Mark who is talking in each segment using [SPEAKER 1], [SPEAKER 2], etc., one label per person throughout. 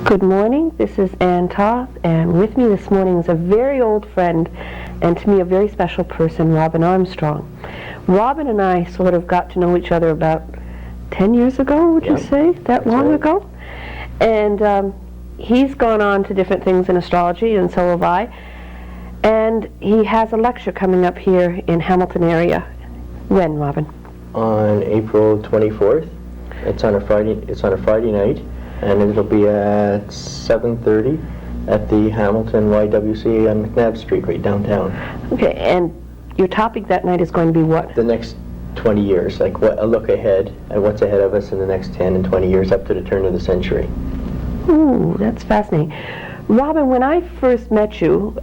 [SPEAKER 1] Good morning, this is Toth, and with me this morning is a very old friend, and to me a very special person, Robin Armstrong. Robin and I sort of got to know each other about 10 years ago, would you say? That long
[SPEAKER 2] right.
[SPEAKER 1] ago? And he's gone on to different things in astrology, and so have I. And he has a lecture coming up here in Hamilton area. When, Robin?
[SPEAKER 2] On April 24th. It's on a Friday night, and it'll be at 7:30 at the Hamilton YWCA on McNabb Street, right downtown.
[SPEAKER 1] Okay, and your topic that night is going to be what?
[SPEAKER 2] The next 20 years, like a look ahead at what's ahead of us in the next 10 and 20 years up to the turn of the century.
[SPEAKER 1] Ooh, that's fascinating. Robin, when I first met you,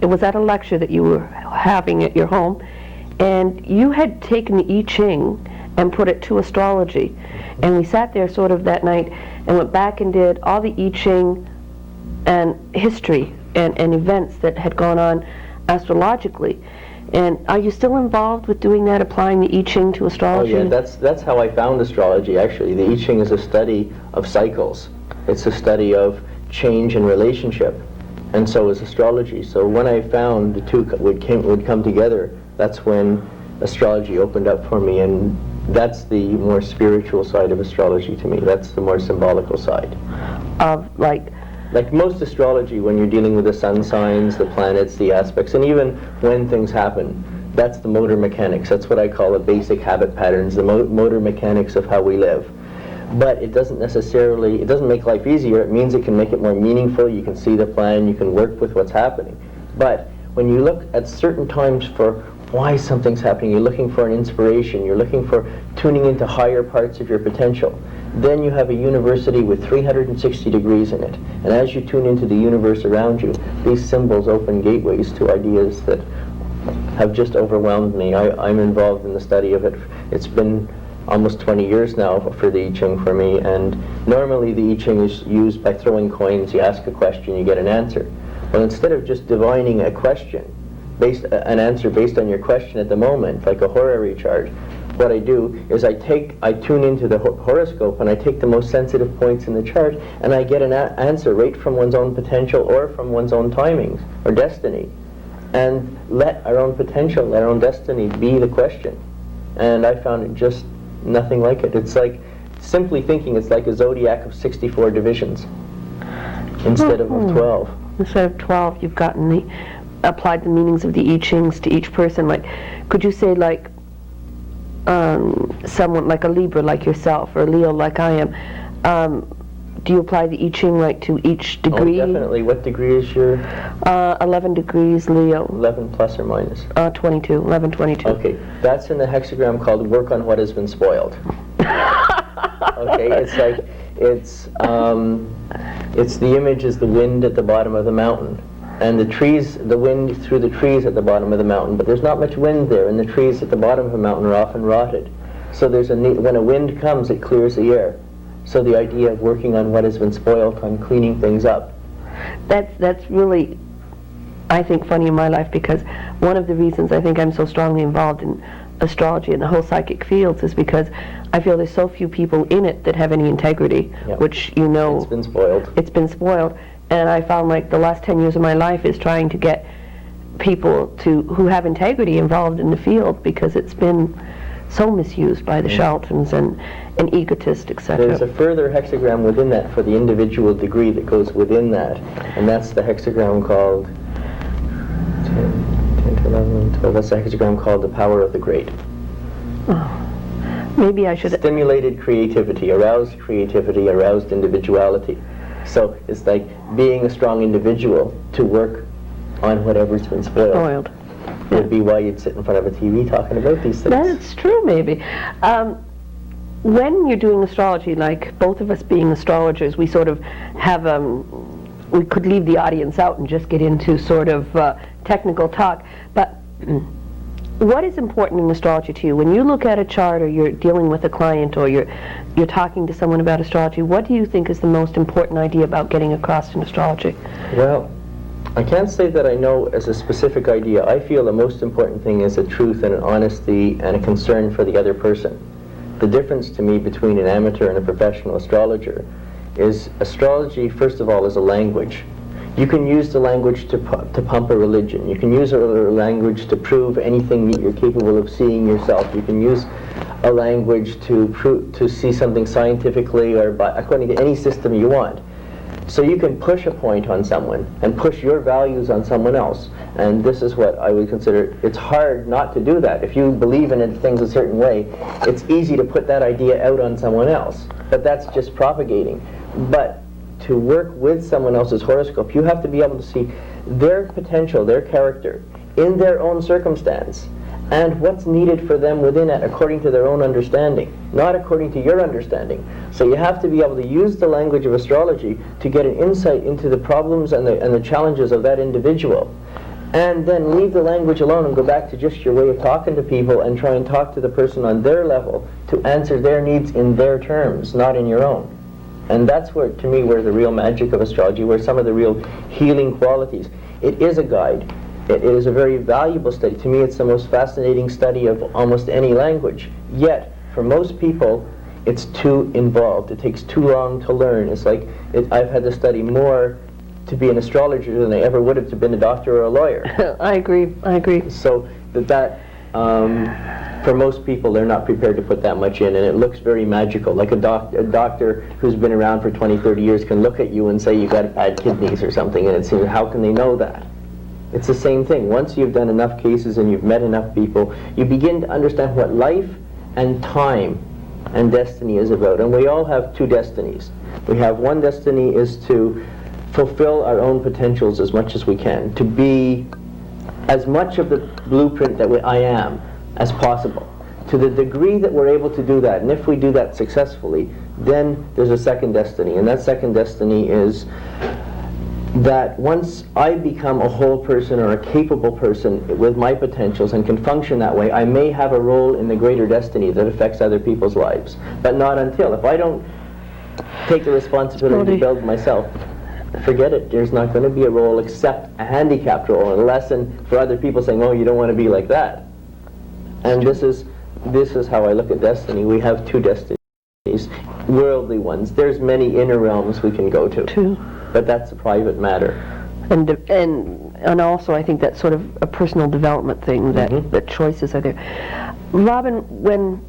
[SPEAKER 1] it was at a lecture that you were having at your home, and you had taken the I Ching and put it to astrology. And we sat there sort of that night and went back and did all the I Ching and history and events that had gone on astrologically. And are you still involved with doing that, applying the I Ching to astrology?
[SPEAKER 2] Oh yeah, that's how I found astrology, actually. The I Ching is a study of cycles. It's a study of change and relationship, and so is astrology. So when I found the two would come together, that's when astrology opened up for me, and that's the more spiritual side of astrology to me. That's the more symbolical side.
[SPEAKER 1] Of like
[SPEAKER 2] most astrology, when you're dealing with the sun signs, the planets, the aspects, and even when things happen, that's the motor mechanics. That's what I call the basic habit patterns, the motor mechanics of how we live. But it doesn't make life easier. It means it can make it more meaningful. You can see the plan, you can work with what's happening. But when you look at certain times for why something's happening, you're looking for an inspiration, you're looking for tuning into higher parts of your potential, then you have a university with 360 degrees in it. And as you tune into the universe around you, these symbols open gateways to ideas that have just overwhelmed me. I'm involved in the study of it. It's been almost 20 years now for the I Ching for me, and normally the I Ching is used by throwing coins. You ask a question, you get an answer. Well, instead of just divining a question, an answer based on your question at the moment, like a horary chart, what I do is I tune into the horoscope and I take the most sensitive points in the chart, and I get an answer right from one's own potential or from one's own timings or destiny, and let our own potential, our own destiny be the question. And I found it just nothing like it. It's like, simply thinking, it's like a zodiac of 64 divisions instead of 12.
[SPEAKER 1] Instead of 12, you've applied the meanings of the I Chings to each person. Like, could you say like someone like a Libra like yourself, or a Leo like I am, do you apply the I Ching like to each degree?
[SPEAKER 2] Oh, definitely. What degree is your?
[SPEAKER 1] 11 degrees Leo.
[SPEAKER 2] 11 plus or minus?
[SPEAKER 1] 22. 11, 22.
[SPEAKER 2] Okay, that's in the hexagram called "Work on What Has Been Spoiled." Okay, it's the image is the wind at the bottom of the mountain, and the wind through the trees at the bottom of the mountain. But there's not much wind there, and the trees at the bottom of the mountain are often rotted. So when a wind comes, it clears the air. So the idea of working on what has been spoiled, on cleaning things up.
[SPEAKER 1] That's really, I think, funny in my life, because one of the reasons I think I'm so strongly involved in astrology and the whole psychic fields is because I feel there's so few people in it that have any integrity, which you know.
[SPEAKER 2] It's been spoiled.
[SPEAKER 1] It's been spoiled. And I found like the last 10 years of my life is trying to get people who have integrity involved in the field, because it's been so misused by the charlatans and egotists, etc.
[SPEAKER 2] There's a further hexagram within that for the individual degree that goes within that, and that's the hexagram called 10 to 11, 12. That's the hexagram called the power of the great.
[SPEAKER 1] Oh, maybe I should.
[SPEAKER 2] Stimulated creativity, aroused individuality. So it's like being a strong individual to work on whatever's been spoiled. Would be why you'd sit in front of a TV talking about these things.
[SPEAKER 1] That's true, maybe. When you're doing astrology, like both of us being astrologers, we sort of have, we could leave the audience out and just get into sort of technical talk, but what is important in astrology to you? When you look at a chart, or you're dealing with a client, or you're talking to someone about astrology, what do you think is the most important idea about getting across in astrology?
[SPEAKER 2] Well, I can't say that I know as a specific idea. I feel the most important thing is a truth and an honesty and a concern for the other person. The difference to me between an amateur and a professional astrologer is astrology, first of all, is a language. You can use the language to pump a religion. You can use a language to prove anything that you're capable of seeing yourself. You can use a language to see something scientifically or according to any system you want. So you can push a point on someone and push your values on someone else. And this is what I would consider, it's hard not to do that. If you believe in things a certain way, it's easy to put that idea out on someone else. But that's just propagating. But to work with someone else's horoscope, you have to be able to see their potential, their character, in their own circumstance, and what's needed for them within it according to their own understanding, not according to your understanding. So you have to be able to use the language of astrology to get an insight into the problems and the challenges of that individual, and then leave the language alone and go back to just your way of talking to people and try and talk to the person on their level to answer their needs in their terms, not in your own. And that's where, to me, where the real magic of astrology, where some of the real healing qualities. It is a guide. It is a very valuable study. To me, it's the most fascinating study of almost any language. Yet, for most people, it's too involved. It takes too long to learn. It's like, I've had to study more to be an astrologer than I ever would have to been a doctor or a lawyer.
[SPEAKER 1] I agree.
[SPEAKER 2] So for most people, they're not prepared to put that much in, and it looks very magical. Like a doctor who's been around for 20, 30 years can look at you and say you've got bad kidneys or something, and it seems, how can they know that? It's the same thing. Once you've done enough cases and you've met enough people, you begin to understand what life and time and destiny is about. And we all have two destinies. We have one destiny is to fulfill our own potentials as much as we can, to be as much of the blueprint that I am as possible, to the degree that we're able to do that. And if we do that successfully, then there's a second destiny, and that second destiny is that once I become a whole person or a capable person with my potentials and can function that way, I may have a role in the greater destiny that affects other people's lives, but not until. If I don't take the responsibility to build myself, forget it. There's not going to be a role except a handicapped role, and a lesson for other people saying, oh, you don't want to be like that. And this is how I look at destiny. We have two destinies, worldly ones. There's many inner realms we can go to, but that's a private matter.
[SPEAKER 1] And also, I think that's sort of a personal development thing, that the choices are there. Robin, when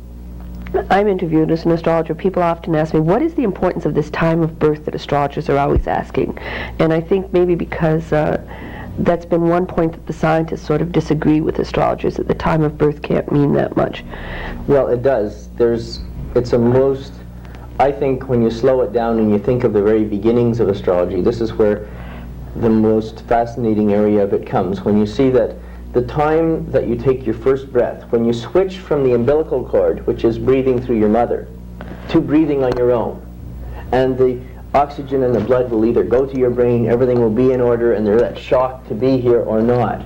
[SPEAKER 1] I'm interviewed as an astrologer, people often ask me, what is the importance of this time of birth that astrologers are always asking? And I think maybe because that's been one point that the scientists sort of disagree with astrologers, that the time of birth can't mean that much.
[SPEAKER 2] Well, it does. I think when you slow it down and you think of the very beginnings of astrology, this is where the most fascinating area of it comes. When you see that the time that you take your first breath, when you switch from the umbilical cord, which is breathing through your mother, to breathing on your own, and the oxygen and the blood will either go to your brain, everything will be in order, and there's that shock to be here or not.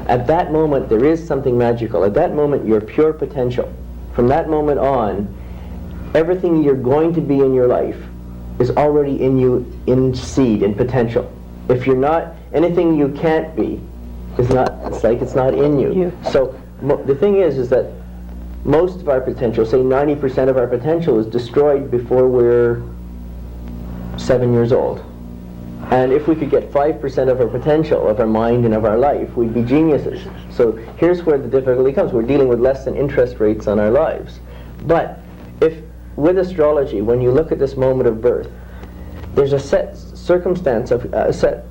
[SPEAKER 2] At that moment, there is something magical. At that moment, you're pure potential. From that moment on, everything you're going to be in your life is already in you, in seed, in potential. If you're not, anything you can't be is not, it's like it's not in you. So the thing is that most of our potential, say 90% of our potential, is destroyed before we're 7 years old. And if we could get 5% of our potential, of our mind and of our life, we'd be geniuses. So here's where the difficulty comes. We're dealing with less than interest rates on our lives. But if, with astrology, when you look at this moment of birth, there's a set circumstance, of a set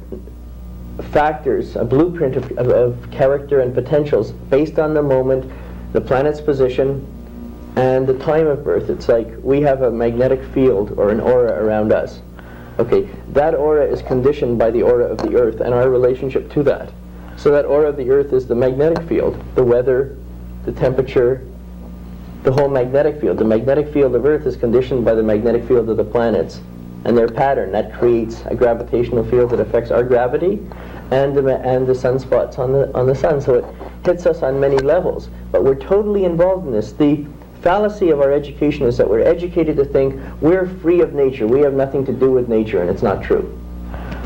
[SPEAKER 2] factors, a blueprint of character and potentials based on the moment, the planet's position, and the time of birth. It's like we have a magnetic field or an aura around us. Okay, that aura is conditioned by the aura of the Earth and our relationship to that. So that aura of the Earth is the magnetic field, the weather, the temperature, the whole magnetic field. The magnetic field of Earth is conditioned by the magnetic field of the planets and their pattern. That creates a gravitational field that affects our gravity and the sunspots on the sun. So it hits us on many levels. But we're totally involved in this. The fallacy of our education is that we're educated to think we're free of nature, we have nothing to do with nature, and it's not true.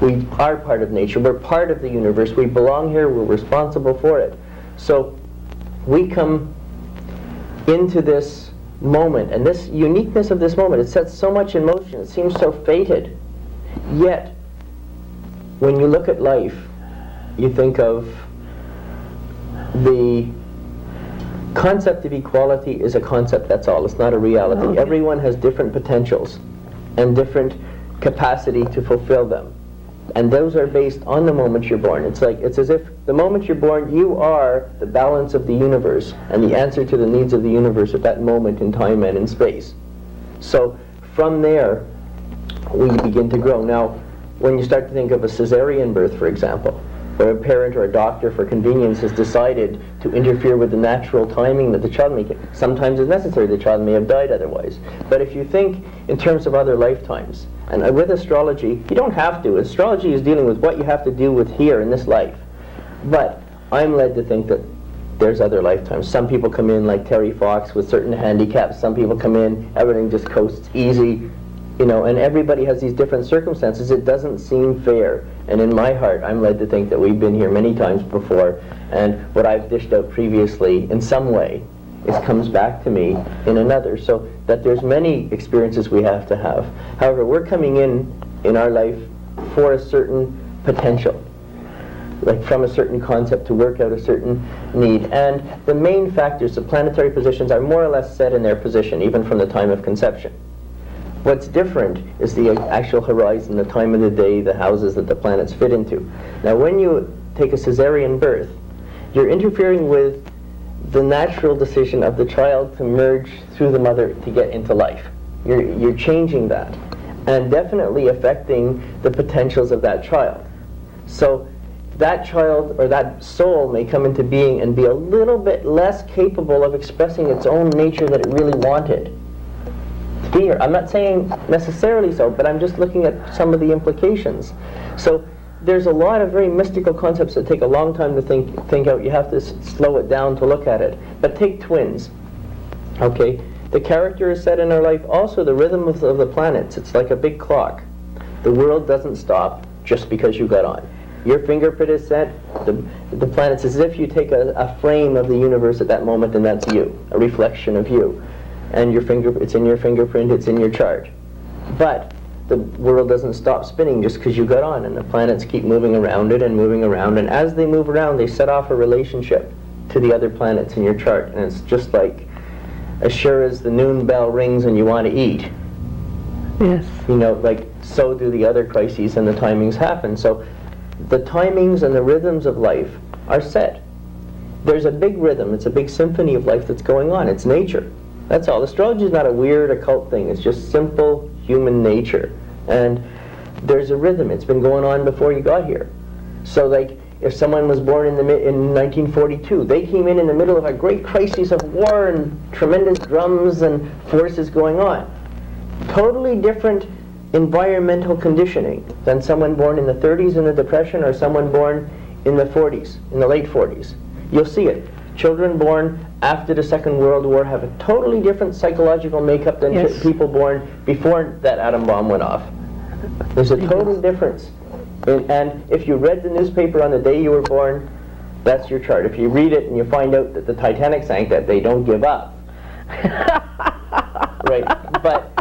[SPEAKER 2] We are part of nature, we're part of the universe, we belong here, we're responsible for it. So we come into this moment, and this uniqueness of this moment, it sets so much in motion. It seems so fated. Yet, when you look at life, you think of the concept of equality is a concept, that's all. It's not a reality.
[SPEAKER 1] Okay.
[SPEAKER 2] Everyone has different potentials and different capacity to fulfill them. And those are based on the moment you're born. It's as if the moment you're born, you are the balance of the universe and the answer to the needs of the universe at that moment in time and in space. So from there, we begin to grow. Now, when you start to think of a cesarean birth, for example, where a parent or a doctor for convenience has decided to interfere with the natural timing that the child may get, sometimes it's necessary, the child may have died otherwise. But if you think in terms of other lifetimes, and with astrology, you don't have to. Astrology is dealing with what you have to do with here in this life. But I'm led to think that there's other lifetimes. Some people come in like Terry Fox with certain handicaps. Some people come in, everything just coasts easy, you know, and everybody has these different circumstances. It doesn't seem fair. And in my heart, I'm led to think that we've been here many times before, and what I've dished out previously in some way comes back to me in another, so that there's many experiences we have to have. However, we're coming in our life for a certain potential, like from a certain concept to work out a certain need. And the main factors, the planetary positions, are more or less set in their position, even from the time of conception. What's different is the actual horizon, the time of the day, the houses that the planets fit into. Now, when you take a cesarean birth, you're interfering with the natural decision of the child to merge through the mother to get into life. You're changing that, and definitely affecting the potentials of that child. So that child or that soul may come into being and be a little bit less capable of expressing its own nature that it really wanted to be here. I'm not saying necessarily so, but I'm just looking at some of the implications. So there's a lot of very mystical concepts that take a long time to think out. You have to slow it down to look at it. But take twins. Okay, the character is set in our life. Also, the rhythm of the planets. It's like a big clock. The world doesn't stop just because you got on. Your fingerprint is set. The planets, as if you take a frame of the universe at that moment, and that's you, a reflection of you. And it's in your fingerprint. It's in your chart. But the world doesn't stop spinning just because you got on, and the planets keep moving around it and moving around, and as they move around, they set off a relationship to the other planets in your chart, and it's just like, as sure as the noon bell rings and you want to eat,
[SPEAKER 1] yes,
[SPEAKER 2] you know, like, so do the other crises and the timings happen. So the timings and the rhythms of life are set. There's a big rhythm, it's a big symphony of life that's going on. It's nature. That's all. Astrology is not a weird occult thing. It's just simple human nature. And there's a rhythm. It's been going on before you got here. So like, if someone was born in 1942, they came in the middle of a great crisis of war and tremendous drums and forces going on. Totally different environmental conditioning than someone born in the 30s in the Depression, or someone born in the 40s, in the late 40s. You'll see it. Children born after the Second World War have a totally different psychological makeup than
[SPEAKER 1] yes,
[SPEAKER 2] people born before that atom bomb went off. There's a total difference. And if you read the newspaper on the day you were born, that's your chart. If you read it and you find out that the Titanic sank that day, don't give up. Right, but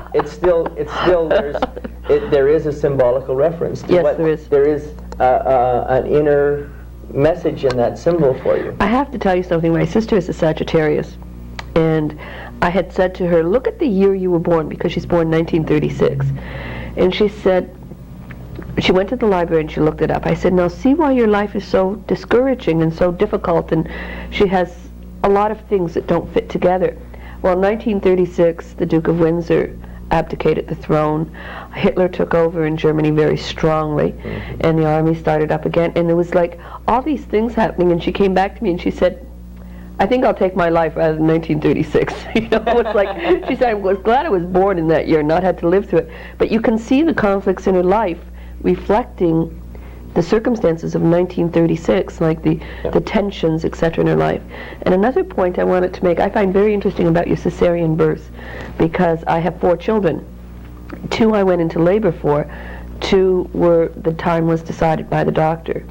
[SPEAKER 2] there is a symbolical reference to
[SPEAKER 1] yes,
[SPEAKER 2] what
[SPEAKER 1] there is
[SPEAKER 2] an inner message in that symbol for you.
[SPEAKER 1] I have to tell you something. My sister is a Sagittarius, and I had said to her, look at the year you were born, because she's born 1936. And she said, she went to the library and she looked it up. I said, now see why your life is so discouraging and so difficult, and she has a lot of things that don't fit together. Well, in 1936, the Duke of Windsor abdicated the throne. Hitler took over in Germany very strongly, and the army started up again, and there was like all these things happening, and she came back to me and she said, I think I'll take my life rather than 1936. You know, it's like, she said, I was glad I was born in that year, not had to live through it. But you can see the conflicts in her life reflecting the circumstances of 1936, like the tensions, etc. in her life. And another point I wanted to make, I find very interesting about your cesarean birth, because I have 4 children. 2 I went into labor for, 2 were, the time was decided by the doctor.